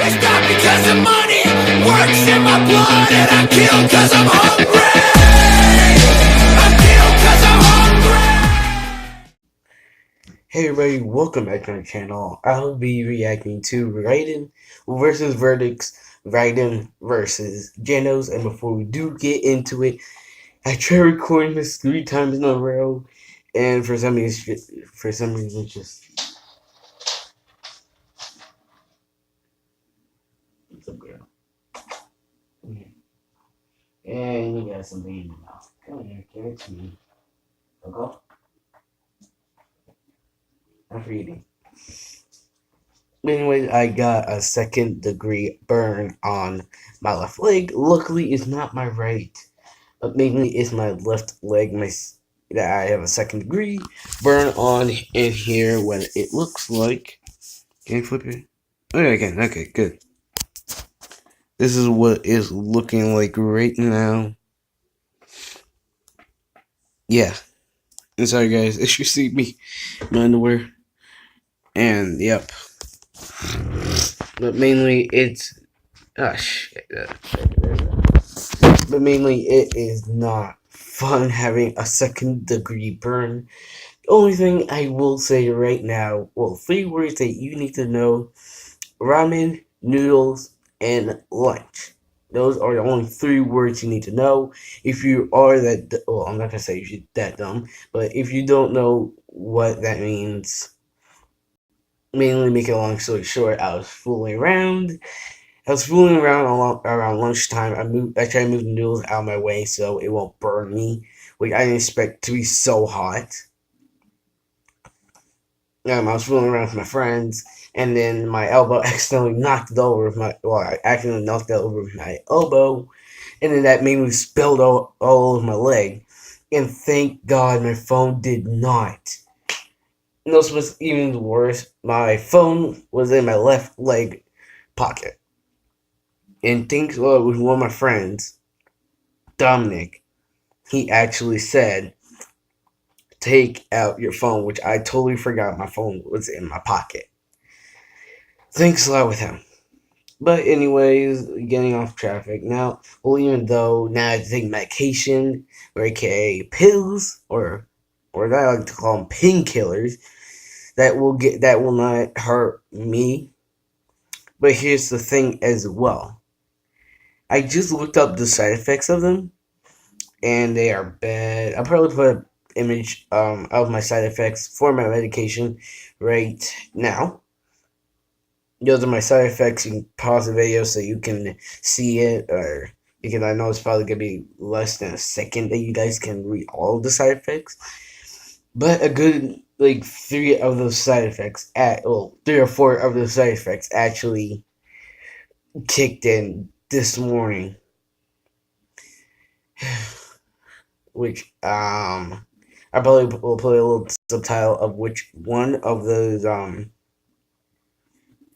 It's not because the money works in my blood, and I'm killed cause I'm hungry. I'm killed cause I'm hungry. Hey everybody, welcome back to my channel. I'll be reacting to Raiden versus Verdict's Raiden versus Genos, and before we do get into it, I tried recording this 3 times in a row, and for some reason it's just it's a girl. And you got something in your mouth. Come here, give it to me. Go. I'm reading. Anyways, I got a 2nd-degree burn on my left leg. Luckily, it's not my right, but mainly it's my left leg. That I have a 2nd-degree burn on in here. When it looks like, can you flip it? Okay, I can. Okay, good. This is what it's looking like right now. Yeah. And sorry, guys, if you see me in my underwear. And yep. But mainly it's shit. But mainly it is not fun having a 2nd-degree burn. The only thing I will say right now, well, 3 words that you need to know: ramen, noodles, and lunch. Those are the only 3 words you need to know. If you are that, well, I'm not gonna say if you're that dumb, but if you don't know what that means, mainly make it a long story short, I was fooling around. Around lunchtime. I tried to move the noodles out of my way so it won't burn me, which I didn't expect to be so hot. I was fooling around with my friends, and then my elbow accidentally knocked it over I accidentally knocked it over with my elbow, and then that made me spill all over my leg. And thank God my phone did not. And this was even worse. My phone was in my left leg pocket. And thanks God with one of my friends, Dominic, he actually said, take out your phone, which I totally forgot my phone was in my pocket. Thanks a lot with him. But anyways, getting off traffic now. Well, even though now I take medication, or aka pills, or I like to call them painkillers, that will not hurt me. But here's the thing as well. I just looked up the side effects of them, and they are bad. I'll probably put an image of my side effects for my medication right now. Those are my side effects. You can pause the video so you can see it, or because I know it's probably gonna be less than a second that you guys can read all of the side effects. But a good 3 of those side effects, 3 or 4 of those side effects actually kicked in this morning, which I probably will put a little subtitle of which one of those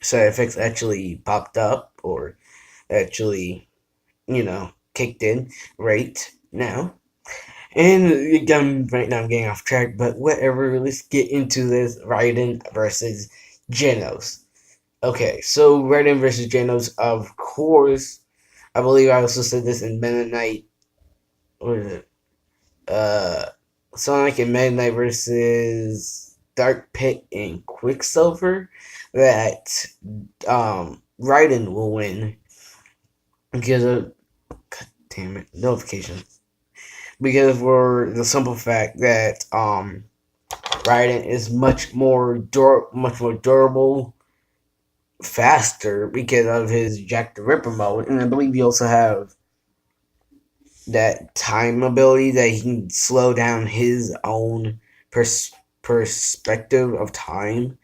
side effects actually popped up or actually, kicked in right now. And right now I'm getting off track, but whatever, let's get into this Raiden versus Genos. Okay, so Raiden versus Genos, of course, I believe I also said this in Mennonite, what is it? Sonic and Meta Knight versus Dark Pit and Quicksilver, that Raiden will win because of, god damn it, notifications. Because for the simple fact that Raiden is much more durable, faster because of his Jack the Ripper mode, and I believe you also have that time ability that he can slow down his own perspective of time,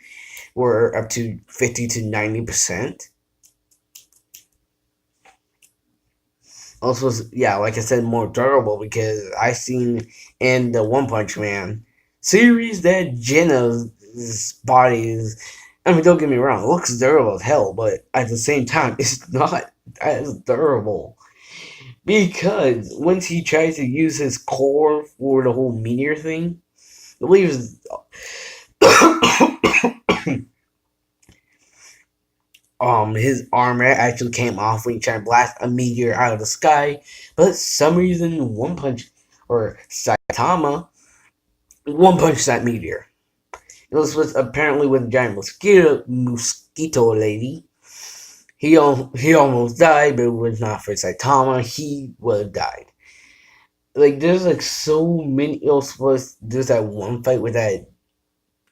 where up to 50 to 90%. Also, yeah, like I said, more durable because I seen in the One Punch Man series that Genos' body is. I mean, don't get me wrong, it looks durable as hell, but at the same time, it's not as durable. Because once he tries to use his core for the whole meteor thing, I believe his armor actually came off when he tried to blast a meteor out of the sky, but for some reason One Punch or Saitama one punched that meteor. It was apparently with a giant mosquito lady. He almost died, but it was not for Saitama. He would have died. Like there's like so many. It was supposed there's that one fight with that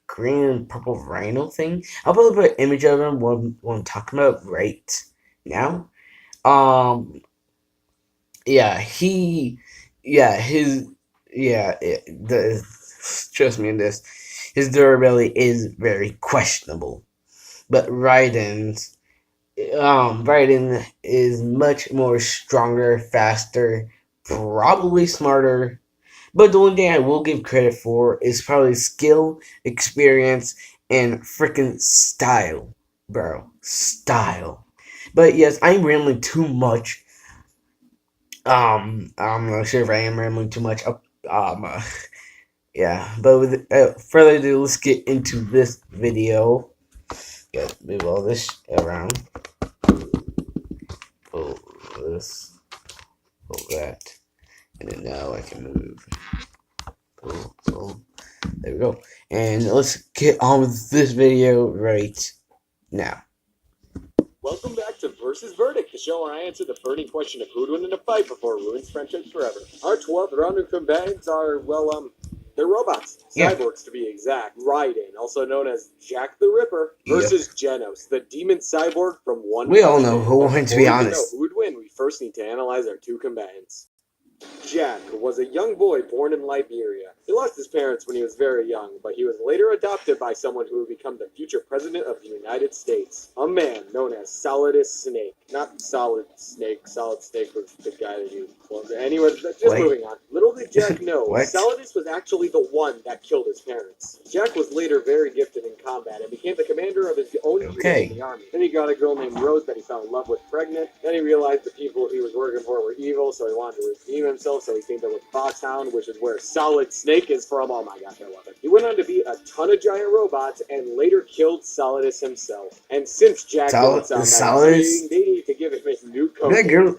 green and purple rhino thing. I'll probably put an image of him what I'm talking about right now. Um, yeah, his, the trust me in this, his durability is very questionable. But Raiden is much more stronger, faster, probably smarter. But the only thing I will give credit for is probably skill, experience, and freaking style, bro. Style. But yes, I'm rambling too much. I'm not sure if I am rambling too much. Yeah. But with further ado, let's get into this video. Yeah, move all this around. Pull this, pull that, and then now I can move. Pull. There we go. And let's get on with this video right now. Welcome back to Versus Verdict, the show where I answer the burning question of who'd win in a fight before it ruins friendships forever. Our 12th round of combatants are, well, they're robots. Yeah. Cyborgs, to be exact. Raiden, also known as Jack the Ripper, versus Genos, the demon cyborg from One We all Punch know Man. who won, to be Before we honest. know who'd win, we first need to analyze our two combatants. Jack was a young boy born in Liberia. He lost his parents when he was very young, but he was later adopted by someone who would become the future president of the United States. A man known as Solidus Snake. Not Solid Snake. Solid Snake was the guy that he was close to. Anyways, just moving on. Little did Jack know, What? Solidus was actually the one that killed his parents. Jack was later very gifted in combat and became the commander of his own unit in the army. Then he got a girl named Rose that he fell in love with pregnant. Then he realized the people he was working for were evil, so he wanted to redeem himself, so he teamed up with Foxhound, which is where Solid Snake is from. Oh my gosh, I love it. He went on to beat a ton of giant robots and later killed Solidus himself. And since Jack wants on Solidus? they need to give him his new code. That girl,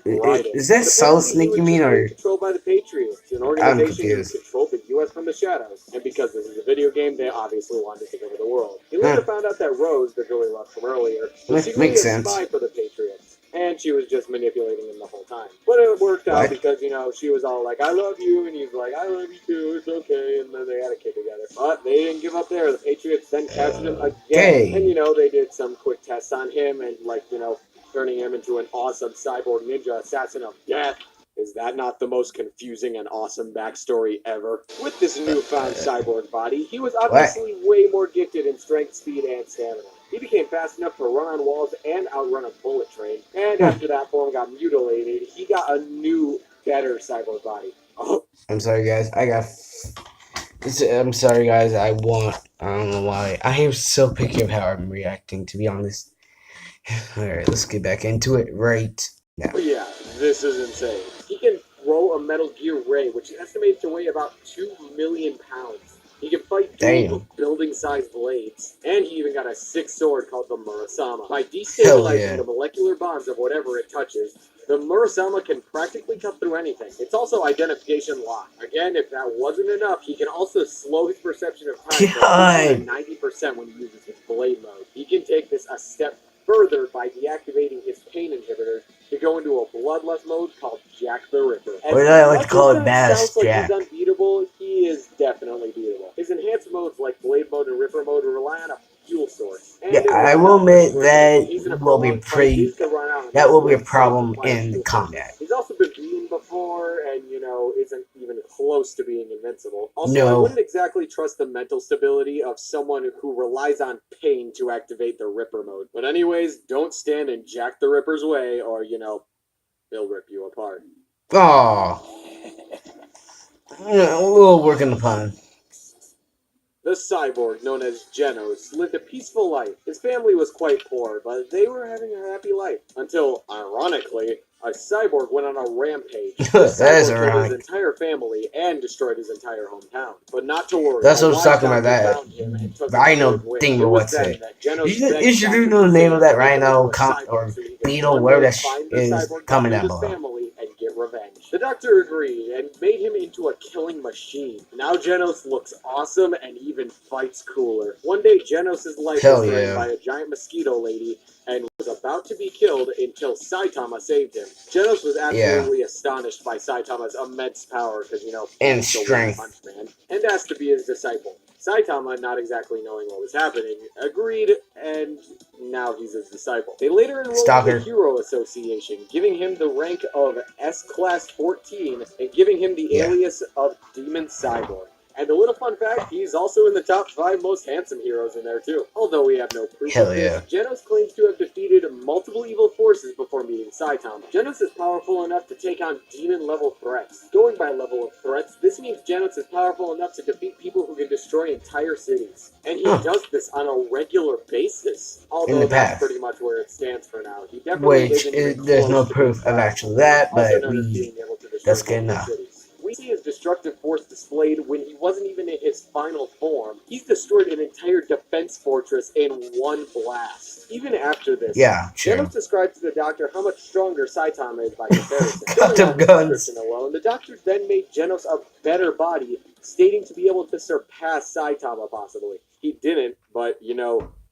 is that Solid Snake you mean, or? Controlled by the Patriots, an organization who controlled the U.S. from the shadows. And because this is a video game, they obviously wanted to take over the world. He later found out that Rose, the girl he left from earlier, was secretly a spy for the Patriots. And she was just manipulating him the whole time. But it worked out because, you know, she was all like, I love you, and he's like, I love you too, it's okay, and then they had a kid together. But they didn't give up there. The Patriots then captured him again. And, you know, they did some quick tests on him and, like, you know, turning him into an awesome cyborg ninja assassin of death. Is that not the most confusing and awesome backstory ever? With this newfound cyborg body, he was obviously way more gifted in strength, speed, and stamina. He became fast enough to run on walls and outrun a bullet train. And after that form got mutilated, he got a new, better cyborg body. Oh. I'm sorry, guys. I'm sorry, guys. I don't know why. I am so picky of how I'm reacting, to be honest. Alright, let's get back into it right now. But yeah, this is insane. He can throw a Metal Gear Ray, which is estimated to weigh about 2 million pounds. He can fight dual building-sized blades, and he even got a sick sword called the Murasama. By destabilizing the molecular bonds of whatever it touches, the Murasama can practically cut through anything. It's also identification lock. Again, if that wasn't enough, he can also slow his perception of time by 90% when he uses his blade mode. He can take this a step further by deactivating his pain inhibitors to go into a bloodlust mode called Jack the Ripper. Or I like to call it Badass Jack. Like he's unbeatable, he is definitely beatable. His enhanced modes like Blade mode and Ripper mode rely on a fuel source. And yeah, I will admit that will be that will be a problem in combat. He's also been beaten before and, you know, isn't even close to being invincible. Also, no. I wouldn't exactly trust the mental stability of someone who relies on pain to activate the Ripper mode. But anyways, don't stand in Jack the Ripper's way or, you know, he'll rip you apart. Aww. We'll work on the pun. The cyborg, known as Genos, lived a peaceful life. His family was quite poor, but they were having a happy life. Until, ironically, A cyborg went on a rampage. That's Cyborg killed ironic. his entire family and destroyed his entire hometown. But not to worry. That's what I was wise talking about. doctor That found him and took him Rhino under his wing. thing It or was what's then it? that Genos You begged should Dr. know the name of Hussein that to make him Rhino into a cyborg or so he could beetle, one whatever day that find the is cyborg, coming capture down his below. family, and get revenge. The doctor agreed and made him into a killing machine. Now Genos looks awesome and even fights cooler. One day Genos' life Hell was threatened yeah. by a giant mosquito lady and was about to be killed until Saitama saved him. Genos was absolutely astonished by Saitama's immense power, because, And he's the strength. One Punch Man, and asked to be his disciple. Saitama, not exactly knowing what was happening, agreed, and now he's his disciple. They later enrolled Stalker. in the Hero Association, giving him the rank of S-Class 14 and giving him the alias of Demon Cyborg. And a little fun fact, he's also in the top 5 most handsome heroes in there too. Although we have no proof Hell of this, Genos claims to have defeated multiple evil forces before meeting Saitama. Genos is powerful enough to take on demon-level threats. Going by level of threats, this means Genos is powerful enough to defeat people who can destroy entire cities. And he does this on a regular basis. Although that's pretty much where it stands for now. He definitely isn't even there's no close to proof being of actually that, also but known as being able to destroy that's good multiple enough. cities. We see his destructive force displayed when he wasn't even in his final form. He's destroyed an entire defense fortress in one blast. Even after this, Genos described to the doctor how much stronger Saitama is by comparison. Cut them guns. Alone, the doctor then made Genos a better body, stating to be able to surpass Saitama possibly. He didn't, but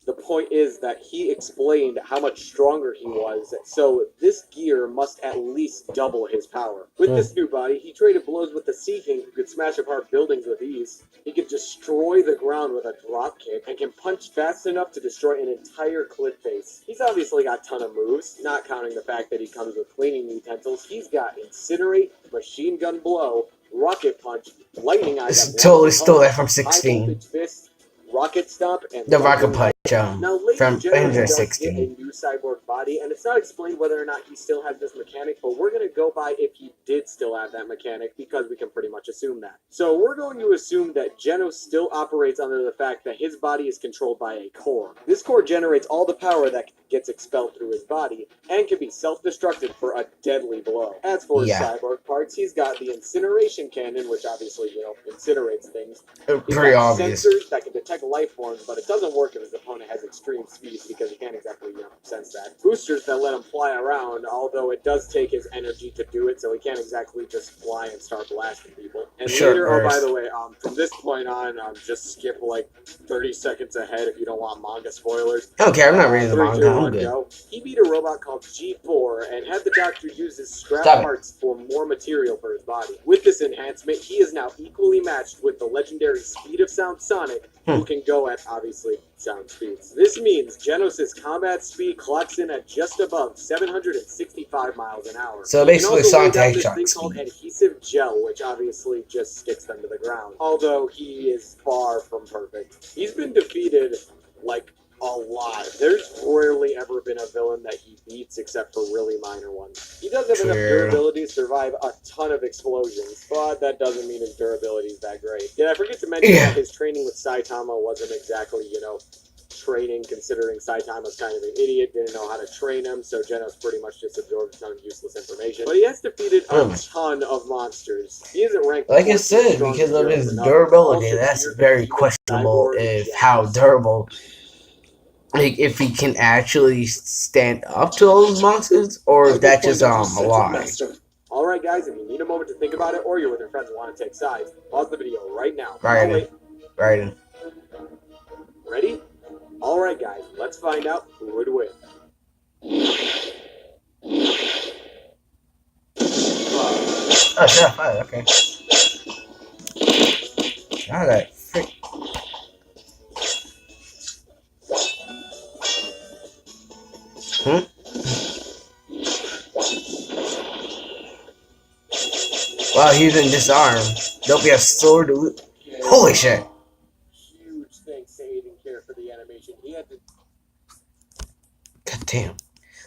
the point is that he explained how much stronger he was, so this gear must at least double his power. With this new body, he traded blows with the Sea King, who could smash apart buildings with ease. He could destroy the ground with a drop kick, and can punch fast enough to destroy an entire cliff face. He's obviously got a ton of moves, not counting the fact that he comes with cleaning utensils. He's got Incinerate, Machine Gun Blow, Rocket Punch, Lightning Eye, Totally stole that from 16. High Voltage Fist, Rocket Stomp, and The Rocket Punch now, from Genos does 16. get a new cyborg body, and it's not explained whether or not he still has this mechanic, but we're going to go by if he did still have that mechanic, because we can pretty much assume that. So we're going to assume that Genos still operates under the fact that his body is controlled by a core. This core generates all the power that gets expelled through his body, and can be self-destructed for a deadly blow. As for his cyborg parts, he's got the incineration cannon, which obviously, incinerates things. He's Pretty got obvious. sensors that can detect life forms, but it doesn't work if his opponent has extreme speed, because he can't exactly sense that. Boosters that let him fly around, although it does take his energy to do it, so he can't exactly just fly and start blasting people. And later, oh by the way, from this point on, just skip like 30 seconds ahead if you don't want manga spoilers. Okay, I'm not reading the 3, 2, manga. 1, I'm good. go. He beat a robot called G4 and had the doctor use his scrap parts for more material for his body. With this enhancement, he is now equally matched with the legendary Speed of Sound Sonic, who can go at, obviously, sound speeds. This means Genos' combat speed clocks in at just above 765 miles an hour. So basically, Sonic this Hedgehog thing called adhesive gel, which obviously just sticks them to the ground. Although he is far from perfect. He's been defeated, like, a lot. There's rarely ever been a villain that he beats except for really minor ones. He does have enough durability to survive a ton of explosions, but that doesn't mean his durability is that great. Did I forget to mention that his training with Saitama wasn't exactly, training, considering Saitama's kind of an idiot, didn't know how to train him, so Genos pretty much just absorbed a ton of useless information. But he has defeated a ton of monsters. He isn't ranked like I said, because of his durability, that's very questionable if how durable. Like, if he can actually stand up to all those monsters, or if that's just a lie. Alright guys, if you need a moment to think about it, or you're with your friends and want to take sides, pause the video right now. Raiden. Ready? Alright guys, let's find out who would win. Oh, shut up. Okay. Now that frick. Wow, he's been disarmed. Don't be a sword. Holy shit. Huge thanks to Aiden Care for the animation. He had to... God damn.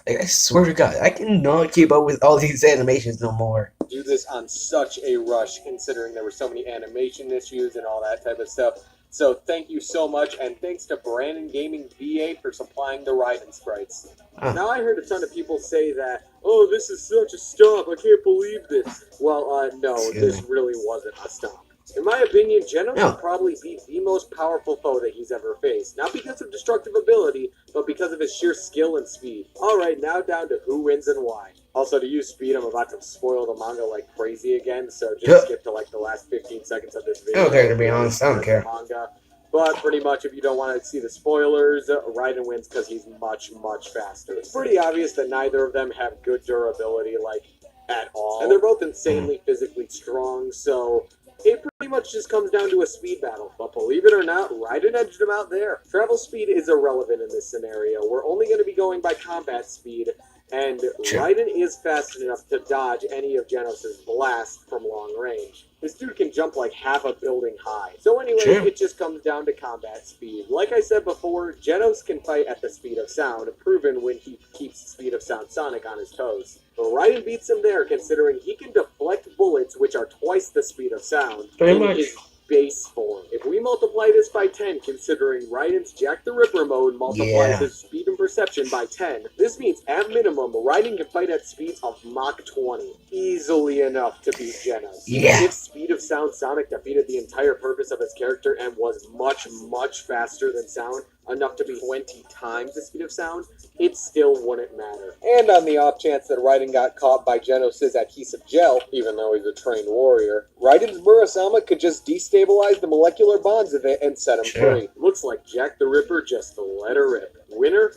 Like, I swear to God, I cannot keep up with all these animations no more. Do this on such a rush, considering there were so many animation issues and all that type of stuff. So thank you so much, and thanks to Brandon Gaming VA for supplying the Raiden sprites. Now I heard a ton of people say that, oh, this is such a stomp, I can't believe this. Well, no, this really wasn't a stomp. In my opinion, Genos would probably be the most powerful foe that he's ever faced. Not because of destructive ability, but because of his sheer skill and speed. Alright, now down to who wins and why. Also, to use speed, I'm about to spoil the manga like crazy again, so just skip to like the last 15 seconds of this video. I don't care, to be honest, I don't care. Manga. But pretty much, if you don't want to see the spoilers, Raiden wins because he's much, much faster. It's pretty obvious that neither of them have good durability, like, at all. And they're both insanely physically strong, so it pretty much just comes down to a speed battle. But believe it or not, Raiden edged him out there. Travel speed is irrelevant in this scenario. We're only going to be going by combat speed, and Raiden is fast enough to dodge any of Genos' blasts from long range. This dude can jump like half a building high. So anyway, it just comes down to combat speed. Like I said before, Genos can fight at the speed of sound, proven when he keeps the speed of sound Sonic on his toes. But Raiden beats him there, considering he can deflect bullets, which are twice the speed of sound, in his base form. If we multiply this by 10, considering Raiden's Jack the Ripper mode multiplies his speed and perception by 10, this means at minimum, Raiden can fight at speeds of Mach 20, easily enough to beat Genos. If speed of sound Sonic defeated the entire purpose of his character and was much, much faster than sound, enough to be 20 times the speed of sound, it still wouldn't matter. And on the off chance that Raiden got caught by Genos' adhesive gel, even though he's a trained warrior, Raiden's Murasama could just destabilize the molecular bonds of it and set him free. Looks like Jack the Ripper just let her rip. Winner,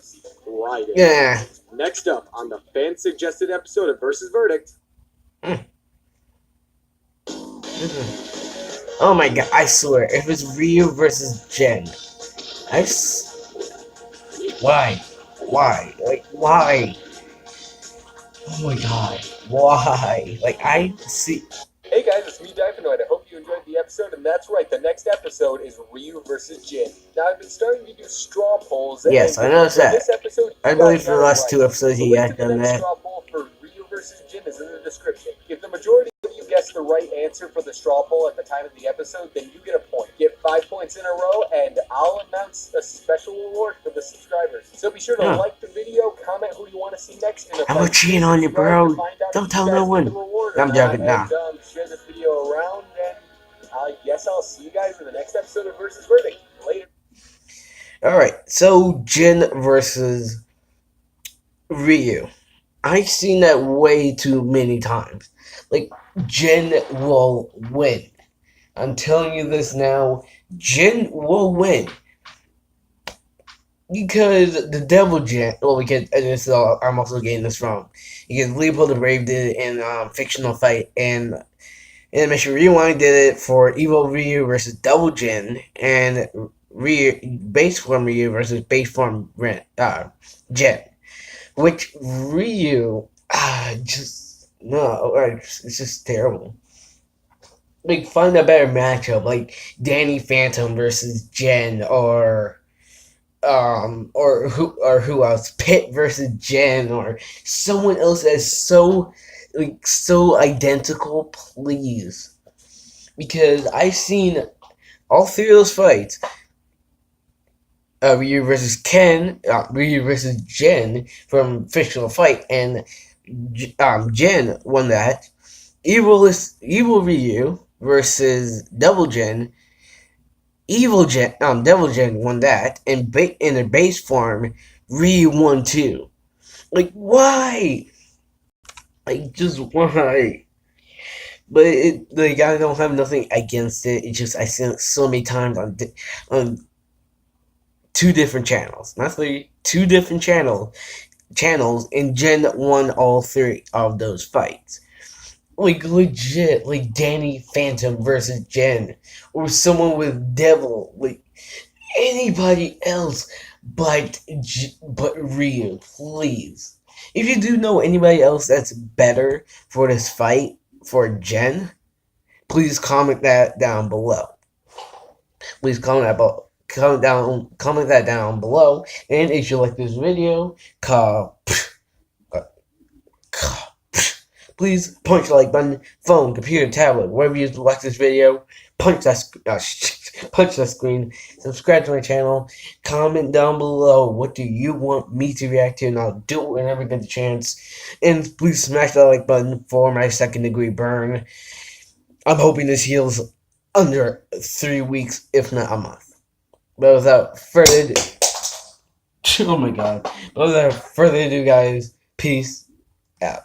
Raiden. Next up on the fan-suggested episode of Versus Verdict. Oh my god, I swear, if it's Ryu versus Jen, why? Why? Like, why? Oh my god, why? Like, I see... Hey guys, it's me, Divinoid. I hope you enjoyed the episode, and that's right, the next episode is Ryu versus Jin. Now, I've been starting to do straw polls. Yes, I noticed that. This episode, I believe for the last two episodes he had done that. The straw poll for Ryu versus Jin is in the description. If the majority of you guess the right answer for the straw poll at the time of the episode, then you get a point. Get 5 points in a row, and I'll announce a special reward for the subscribers. So be sure to like the video, comment who you want to see next. I'm cheating on you, bro. Don't tell no one. I'm joking now. Share this video around, and I guess I'll see you guys in the next episode of Versus Verdict. Later. Alright, so Jin versus Ryu. I've seen that way too many times. Like, Jin will win. I'm telling you this now. Jin will win. Because the Devil Jin, because this is all, I'm also getting this wrong. Because Leopold the Brave did it in Fictional Fight, and Animation Rewind did it for Evil Ryu versus Devil Jin, and Ryu, base form Ryu versus base form Jin. Which Ryu, it's just terrible. Like, find a better matchup, like Danny Phantom versus Jin, or who else? Pit versus Jen, or someone else that's so identical, please. Because I've seen all three of those fights. Ryu versus Ken, Ryu versus Jen from Fictional Fight, and Jen won that. Evil Ryu versus Devil Jin. Devil Jin won that, and in their base form, Ryu won too. Like, why? Like, just why? But I don't have nothing against it. It's just I seen it so many times on two different channels, not three, two different channels, and Jen won all three of those fights. Like, legit, like Danny Phantom versus Jen, or someone with Devil, like anybody else but Ryu, please. If you do know anybody else that's better for this fight for Jen, please comment that down below. Please comment that down below. And if you like this video, please punch the like button, phone, computer, tablet, wherever you watch this video. Punch that Punch the screen. Subscribe to my channel. Comment down below what do you want me to react to, and I'll do it whenever I get the chance. And please smash that like button for my second-degree burn. I'm hoping this heals under 3 weeks, if not a month. But without further ado, oh my god. But without further ado, guys, peace out.